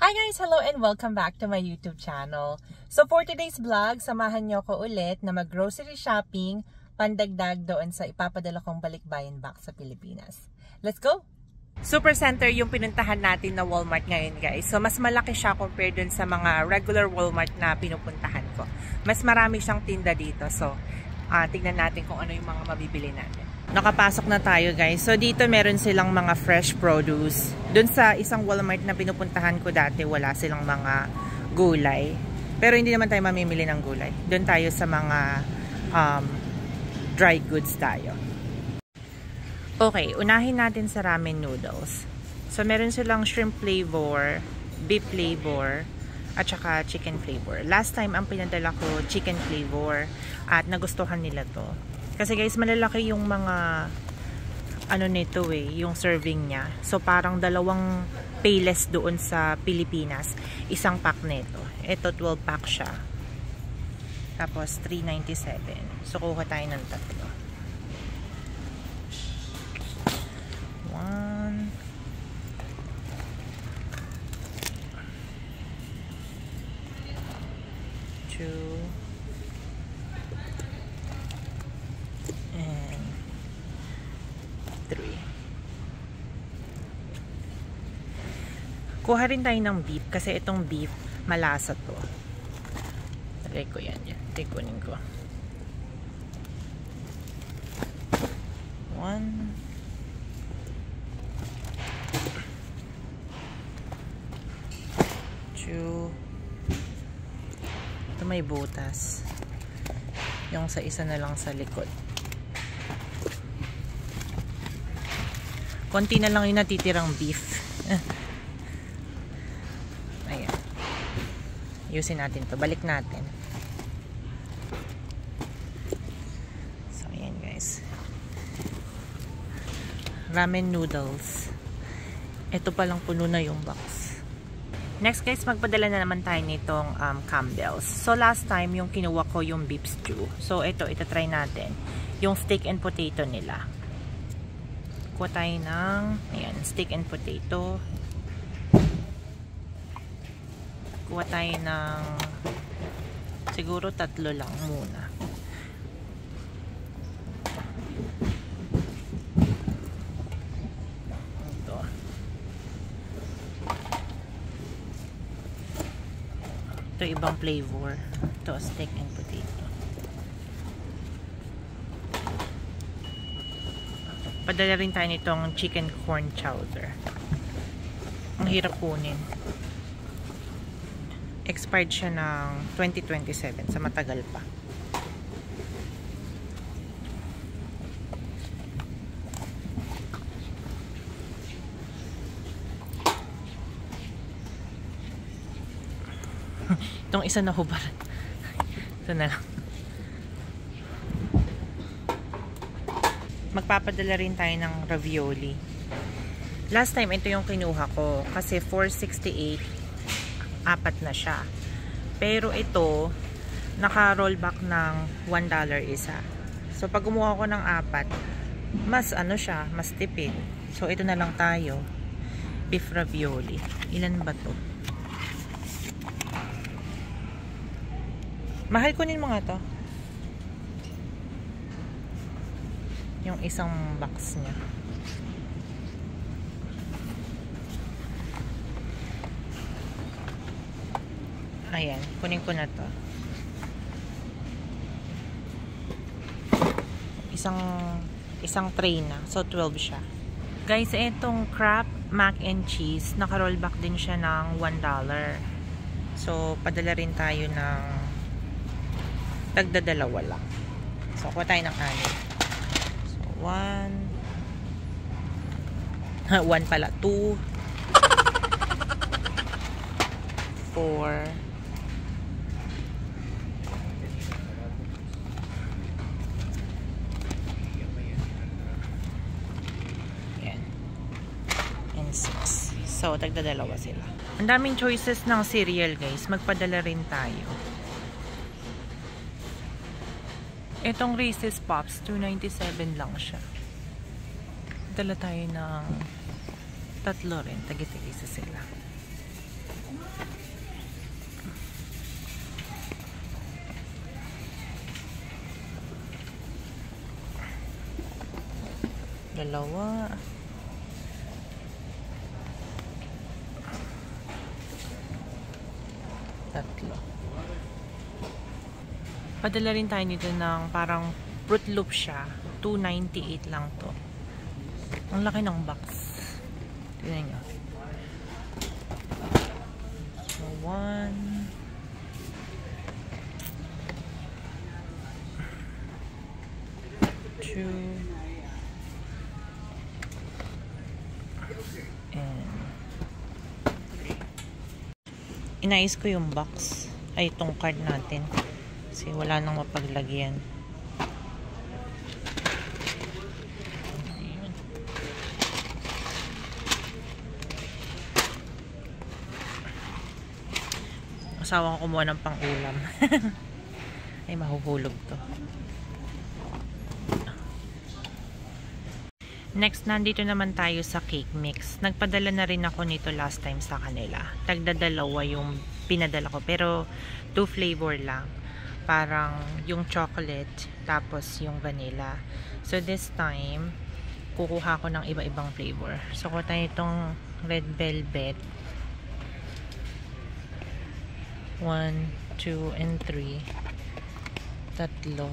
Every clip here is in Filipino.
Hi guys! Hello and welcome back to my YouTube channel. So for today's vlog, samahan niyo ko ulit na mag-grocery shopping pandagdag doon sa ipapadala kong balikbayan back sa Pilipinas. Let's go! Supercenter yung pinuntahan natin na Walmart ngayon guys. So mas malaki siya compared dun sa mga regular Walmart na pinupuntahan ko. Mas marami siyang tinda dito. So tignan natin kung ano yung mga mabibili natin. Nakapasok na tayo guys. So dito meron silang mga fresh produce. Doon sa isang Walmart na pinupuntahan ko dati, wala silang mga gulay. Pero hindi naman tayo mamimili ng gulay. Doon tayo sa mga dry goods tayo. Okay, unahin natin sa ramen noodles. So meron silang shrimp flavor, beef flavor, at saka chicken flavor. Last time ang pinadala ko chicken flavor at nagustuhan nila to. Kasi guys, malalaki yung mga ano nito yung serving niya. So parang dalawang payless doon sa Pilipinas. Isang pack nito. Ito 12 pack siya. Tapos $3.97. So kuha tayo ng tatlo. 1 2 3. Kuha rin tayo ng beef kasi itong beef malasa to. Try ko yan. Tikunin ko. 1 2. Ito may butas. Yung sa isa na lang sa likod. Konti na lang yung natitirang beef. Ayan. Ayusin natin to. Balik natin. So, ayan guys. Ramen noodles. Ito palang puno na yung box. Next guys, magpadala na naman tayo nitong Campbell's. So, last time yung kinuha ko yung beef stew. So, ito try natin. Yung steak and potato nila. Kuha tayo ng ayan, steak and potato. Kuha tayo ng siguro 3 lang muna. Ito ibang flavor. Ito steak and potato. Padala rin tayo nitong chicken corn chowder. Ang hirap kunin. Expired siya ng 2027. Sa matagal pa. Itong isa na hubaran. Ito na lang. Magpapadala rin tayo ng ravioli. Last time, ito yung kinuha ko. Kasi $4.68, 4 na siya. Pero ito, naka-rollback ng $1 isa. So, pag kumuha ko ng 4, mas ano siya, mas tipid. So, ito na lang tayo. Beef ravioli. Ilan ba to? Mahal, kunin mo nga to. Yung isang box niya. Ayan, kunin ko na to. Isang tray na. So 12 siya. Guys, itong Kraft mac and cheese, naka-rollback din siya ng $1. So padala rin tayo ng tagdadalawa lang. So kuha tayo ng 6. 1 pala, 2 4 yan and 6. So tagdadalawa sila. Ang daming choices ng cereal guys. Magpadala rin tayo. Itong Reese's Pops, $2.97 lang siya. Dala tayo ng 3 rin. Tagi-tagi sila. Dalawa. Tatlo. Padala rin tayo nito ng parang Fruit Loop siya. $2.98 lang to. Ang laki ng box. Tignan nyo. So, 1, 2, and 3. Inayos ko yung box. Ay, itong card natin. Kasi wala nang mapaglagyan. Asawa ko kumuha ng pang-ulam. Ay, mahuhulog to. Next, nandito naman tayo sa cake mix. Nagpadala na rin ako nito last time sa kanila. Tagdadalawa yung pinadala ko. Pero, 2 flavor lang. Parang yung chocolate, tapos yung vanilla. So, this time, kukuha ko ng iba-ibang flavor. So, kuha tayo itong red velvet. 1, 2, and 3. Tatlo.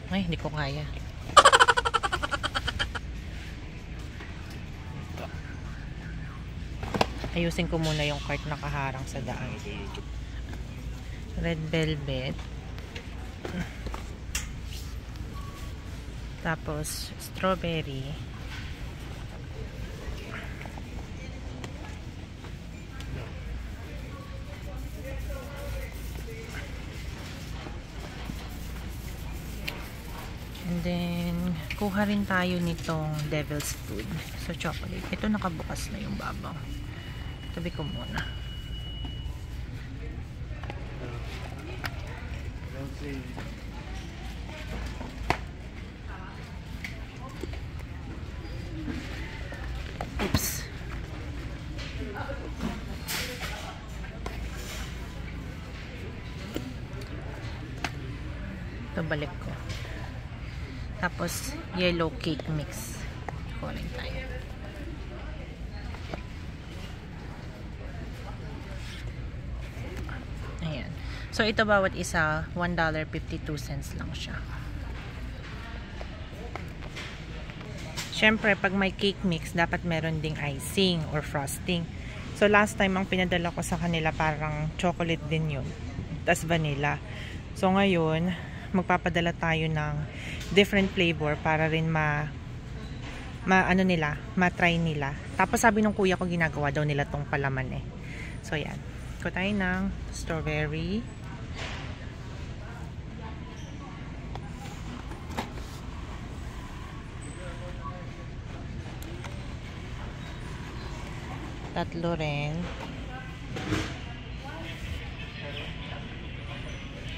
Ay, hindi ko kaya. Ayusin ko muna yung cart na kaharang sa daan. Red velvet. Tapos, strawberry. And then, kuha rin tayo nitong Devil's Food. So, chocolate. Ito nakabukas na yung babaw. Tabi ko muna. Oops. Ito balik ko. Tapos, yellow cake mix. Kunin tayo. Ayan. So, ito bawat isa, $1.52 lang siya. Siyempre, pag may cake mix, dapat meron ding icing or frosting. So, last time, ang pinadala ko sa kanila, parang chocolate din yun. Tas vanilla. So, ngayon, magpapadala tayo ng different flavor para rin ma-try nila. Tapos sabi nung kuya ko, ginagawa daw nila tong palaman eh. So yan. Kuha tayo ng strawberry. Tatlo rin.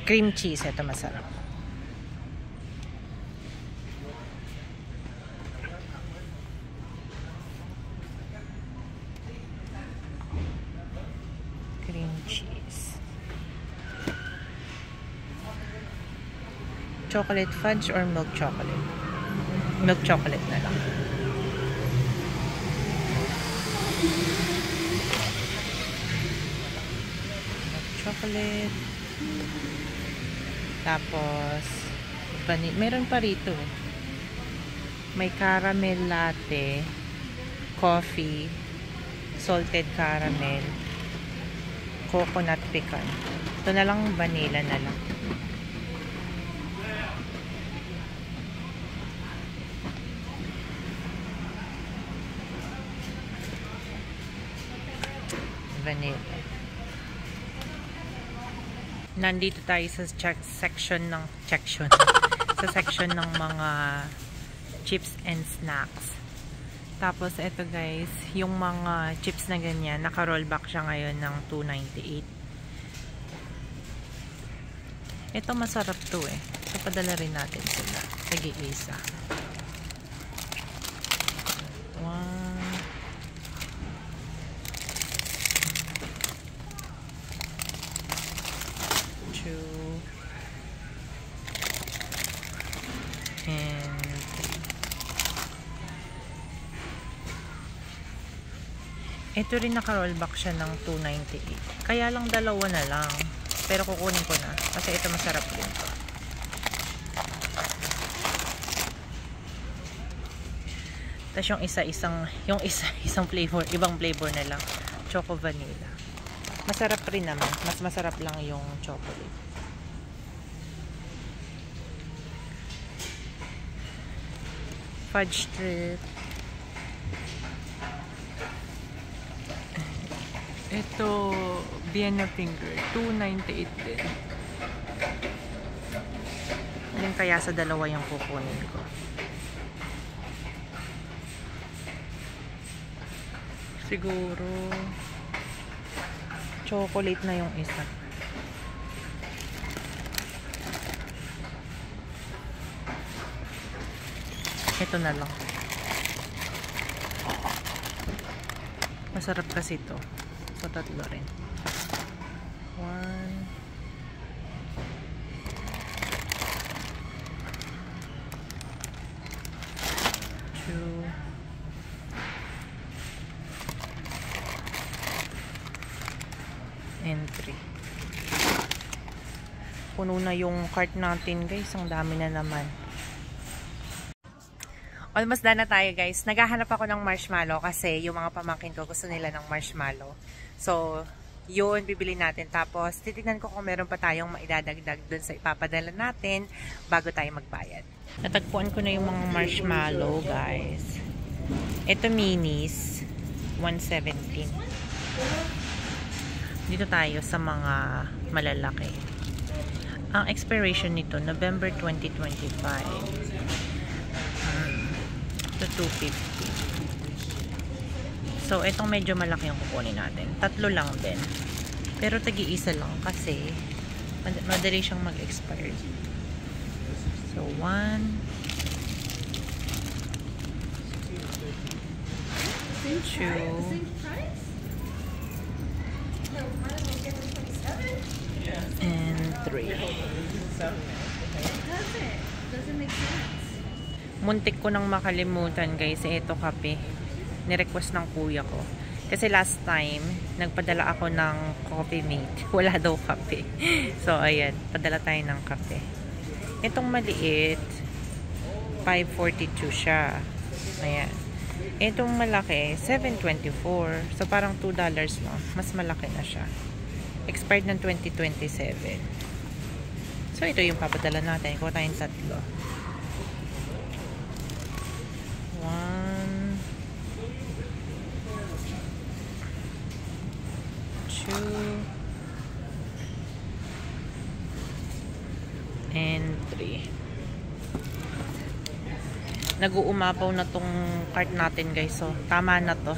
Cream cheese. Ito masarap. Cream cheese. Chocolate fudge or milk chocolate? Milk chocolate na lang. Milk chocolate. Tapos, meron pa rito eh. May caramel latte, coffee, salted caramel, coconut pecan. Ito na lang, vanilla na lang. Vanilla. Nandito tayo sa section ng mga chips and snacks. Tapos ito guys, yung mga chips na ganyan, naka-rollback siya ngayon ng $2.98. Ito masarap to eh. So padala rin natin sila. Tagi-isa. 1, 2, and 3. Ito rin naka-rollback siya ng 298. Kaya lang dalawa na lang. Pero kukunin ko na. Kasi ito masarap din to. Tapos yung isang flavor, ibang flavor na lang. Choco vanilla. Masarap rin naman. Mas masarap lang yung chocolate. Fudge strip. Ito, Vienna finger. 298 din. Yan kaya sa dalawa yung kukunin ko. Siguro chocolate na yung isa. Ito na lang. Masarap kasi ito. So, tatlo rin. 1 2 and 3. Puno na yung cart natin, guys. Ang dami na naman. Almost done na tayo, guys. Naghahanap ako ng marshmallow kasi yung mga pamangkin ko gusto nila ng marshmallow. So, yun, bibili natin. Tapos, titignan ko kung meron pa tayong maidadagdag dun sa ipapadala natin bago tayo magbayad. Natagpuan ko na yung mga marshmallow, guys. Ito minis, 117. Dito tayo sa mga malalaki. Ang expiration nito, November 2025. To 250. So, itong medyo malaki yung kukunin natin. Tatlo lang din. Pero tagi-isa lang kasi madali siyang mag-expire. So, 1 2 and 3. Doesn't make sense. Muntik ko nang makalimutan, guys. Ito kape. Nirequest ng kuya ko. Kasi last time, nagpadala ako ng coffee mate. Wala daw kape. So, ayan. Padala tayo ng kape. Itong maliit, 542 siya. Ayan. Itong malaki, 724. So, parang $2 lang. Mas malaki na siya. Expired ng 2027. So, ito yung papadala natin. Kuha tayong tatlo. 1 2 and 3. Nag-uumapaw na tong cart natin, guys. So, tama na to.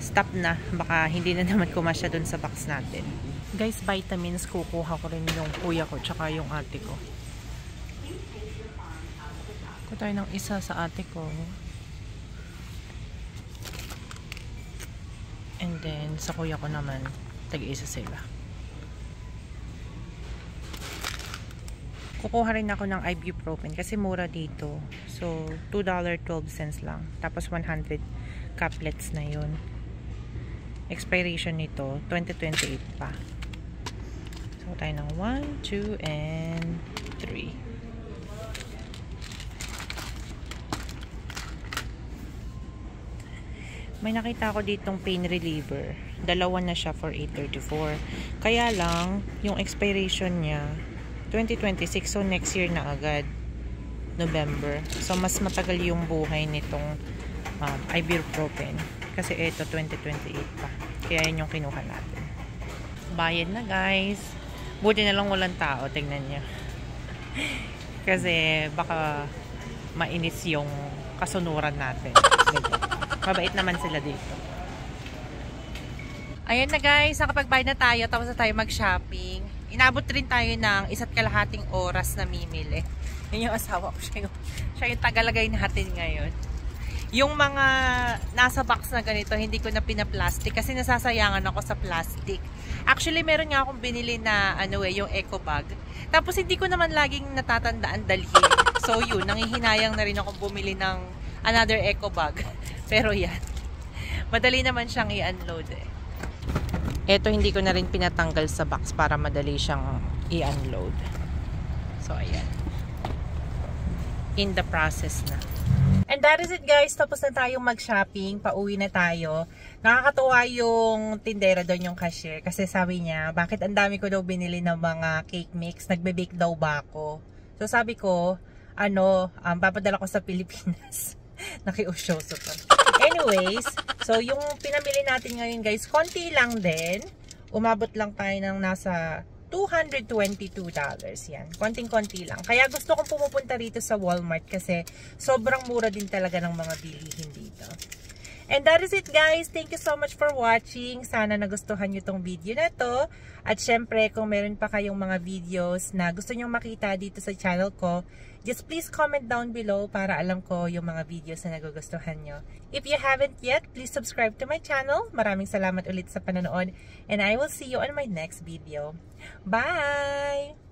Stop na. Baka hindi na naman kumasya dun sa box natin. Guys, vitamins, kukuha ko rin yung kuya ko tsaka yung ate ko. Kuha tayo ng isa sa ate ko. And then, sa kuya ko naman, tag-isa sila. Kukuha rin ako ng ibuprofen kasi mura dito. So, $2.12 lang. Tapos, 100 caplets na yun. Expiration nito, 2028 pa. So, tayo ng 1, 2, and 3. May nakita ako ditong pain reliever. Dalawa na siya for $8.34. Kaya lang, yung expiration niya, 2026. So, next year na agad. November. So, mas matagal yung buhay nitong ibuprofen. Kasi ito, 2028 pa. Kaya yun yung kinuha natin. Bayad na, guys. Buti na lang walang tao. Tingnan niya. Kasi, baka mainis yung kasunuran natin. Mabait naman sila dito. Ayan na, guys, nakapagbayad na tayo. Tapos na tayo mag-shopping. Inabot rin tayo ng 1.5 oras na mimili. Yun yung asawa ko. Siya yung tagalagay natin ngayon. Yung mga nasa box na ganito, hindi ko na pinaplastic kasi nasasayangan ako sa plastic. Actually, meron nga akong binili na yung eco bag. Tapos hindi ko naman laging natatandaan dalhin. So yun, nangihinayang na rin akong bumili ng another eco bag. Pero yan, Madali naman siyang i-unload eh. Ito hindi ko na rin pinatanggal sa box para madali siyang i-unload. So, ayan. In the process na. And that is it guys. Tapos na tayong mag-shopping. Pauwi na tayo. Nakakatuwa yung tindera doon, yung cashier. Kasi sabi niya, bakit ang dami ko daw binili ng mga cake mix? Nagbe-bake daw ba ako? So sabi ko, papadala ko sa Pilipinas. Nakiusyoso pa. Anyways, so yung pinamili natin ngayon guys, konti lang din. Umabot lang tayo ng nasa $222. Yan. Konting-konti lang. Kaya gusto kong pumupunta rito sa Walmart kasi sobrang mura din talaga ng mga bilihin dito. And that is it guys. Thank you so much for watching. Sana nagustuhan nyo tong video na to. At syempre, kung meron pa kayong mga videos na gusto nyong makita dito sa channel ko, just please comment down below para alam ko yung mga videos na nagugustuhan nyo. If you haven't yet, please subscribe to my channel. Maraming salamat ulit sa panonood. And I will see you on my next video. Bye!